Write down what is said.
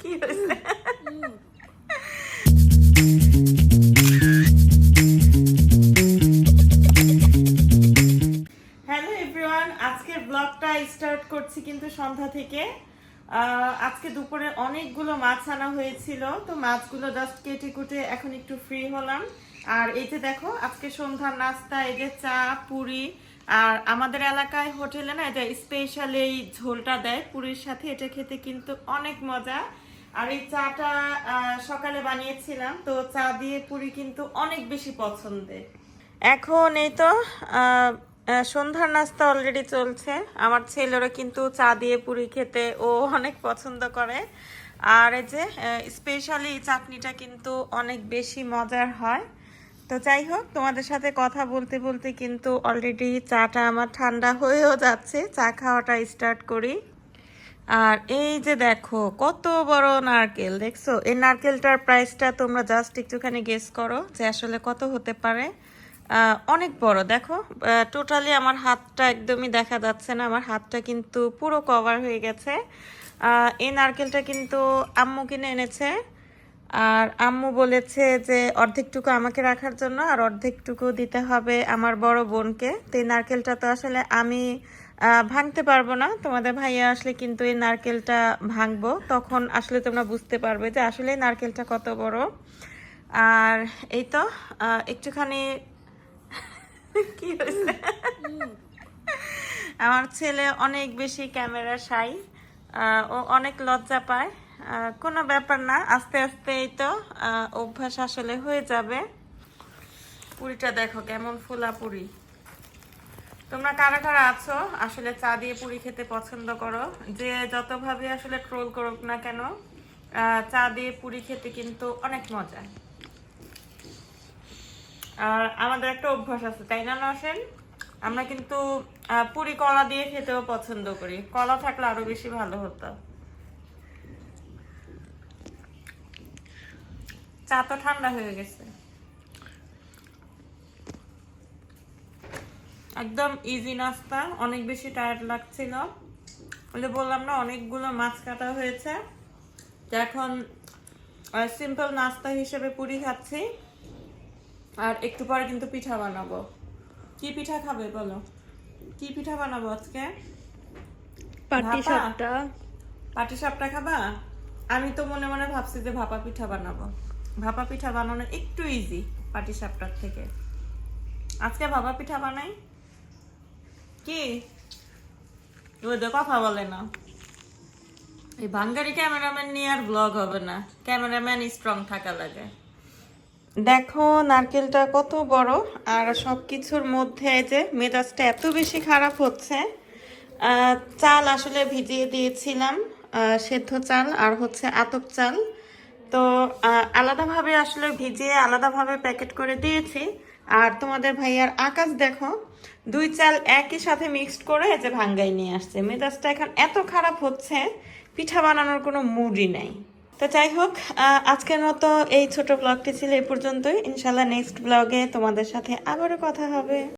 কি হয়েছে? Hello everyone, আজকের ব্লগটা স্টার্ট করছি কিন্তু সন্ধ্যা থেকে। আজকে দুপুরে অনেকগুলো মাছ আনা হয়েছিল, তো মাছগুলো জাস্ট কেটে কুটে এখন একটু ফ্রি হলাম। আর এই যে দেখো, আজকে সন্ধ্যার নাস্তা, এই যে চা পুরি। আর আমাদের এলাকায় হোটেলে না এটা স্পেশাল এই ঝোলটা দেয় পুরির সাথে, এটা খেতে কিন্তু অনেক মজা। আর এই চাটা সকালে বানিয়েছিলাম, তো চা দিয়ে পুরি কিন্তু অনেক বেশি পছন্দের। এখন এই তো সন্ধ্যার নাস্তা অলরেডি চলছে। আমার ছেলেরও কিন্তু চা দিয়ে পুরি খেতে ও অনেক পছন্দ করে। আর এই যে স্পেশালি চাটনিটা কিন্তু অনেক বেশি মজার হয়। তো যাই হোক, তোমাদের সাথে কথা বলতে বলতে কিন্তু অলরেডি চাটা আমার ঠান্ডা হয়েও যাচ্ছে। চা খাওয়াটা স্টার্ট করি। আর এই যে দেখো কত বড় নারকেল, দেখছো? এই নারকেলটার প্রাইসটা তোমরা জাস্ট একটুখানি গেস করো যে আসলে কত হতে পারে। অনেক বড়, দেখো। টোটালি আমার হাতটা একদমই দেখা যাচ্ছে না, আমার হাতটা কিন্তু পুরো কভার হয়ে গেছে। এই নারকেলটা কিন্তু আম্মু কিনে এনেছে। আর আম্মু বলেছে যে অর্ধেকটুকু আমাকে রাখার জন্য আর অর্ধেকটুকু দিতে হবে আমার বড় বোনকে। তো এই নারকেলটা তো আসলে আমি ভাঙতে পারবো না, তোমাদের ভাইয়া আসলে কিন্তু এই নারকেলটা ভাঙবো, তখন আসলে তোমরা বুঝতে পারবে যে আসলে এই নারকেলটা কত বড়। আর এই তো একটুখানি কি হয়েছে? আমার ছেলে অনেক বেশি ক্যামেরা শাই, ও অনেক লজ্জা পায়। কোনো ব্যাপার না, আস্তে আস্তে এই তো অভ্যাস আসলে হয়ে যাবে। পুরিটা দেখো কেমন ফোলা পুরি। তোমরা কারা কারা আছো আসলে চা দিয়ে পুরি খেতে পছন্দ করো? যে যতভাবে আসলে ট্রোল করুক না কেন, চা দিয়ে পুরি খেতে কিন্তু অনেক মজা। আর আমাদের একটা অভ্যাস আছে, তাই না নওশেন? আমরা কিন্তু পুরি কলা দিয়ে খেতেও পছন্দ করি, কলা থাকলে আরো বেশি ভালো হতো। চা তো ঠান্ডা হয়ে গেছে। একদম ইজি নাস্তা, অনেক বেশি টায়ার্ড লাগছিল। বলে বললাম না, অনেকগুলো মাছ কাটা হয়েছে। তো এখন সিম্পল নাস্তা হিসেবে পুরি খাচ্ছি। আর একটু পরে কিন্তু পিঠা বানাবো। কি পিঠা খাবে বলো? কি পিঠা বানাবো আজকে? পাটিসাপটা। পাটিসাপটা খাবা? আমি তো মনে মনে ভাবছি যে ভাপা পিঠা বানাবো। ভাপা পিঠা বানানো একটু ইজি পাটিসাপটার থেকে। আজকে ভাপা পিঠা বানাই। কি ওদের কথা বলে না, এই বাঙালি ক্যামেরাম্যান নিয়ে আর ব্লগ হবে না, ক্যামেরাম্যান স্ট্রং থাকা লাগে। দেখো নারকেলটা কত বড়, আর সবকিছুর মধ্যে যে মেজাজটা এত বেশি খারাপ হচ্ছে। চাল আসলে ভিজিয়ে দিয়েছিলাম, সেদ্ধ চাল আর হচ্ছে আতপ চাল। তো আলাদাভাবে আসলে ভিজিয়ে আলাদাভাবে প্যাকেট করে দিয়েছি। আর তোমাদের ভাইয়ার আকাশ দেখো, দুই চাল একই সাথে মিক্সড করে যে ভাঙ্গাই নিয়ে আসছে। মেজাজটা এখন এত খারাপ হচ্ছে, পিঠা বানানোর কোনো মুডই নাই। তো যাই হোক, আজকের মতো এই ছোট ব্লগটি ছিল এই পর্যন্তই। ইনশাল্লাহ নেক্সট ব্লগে তোমাদের সাথে আবারও কথা হবে।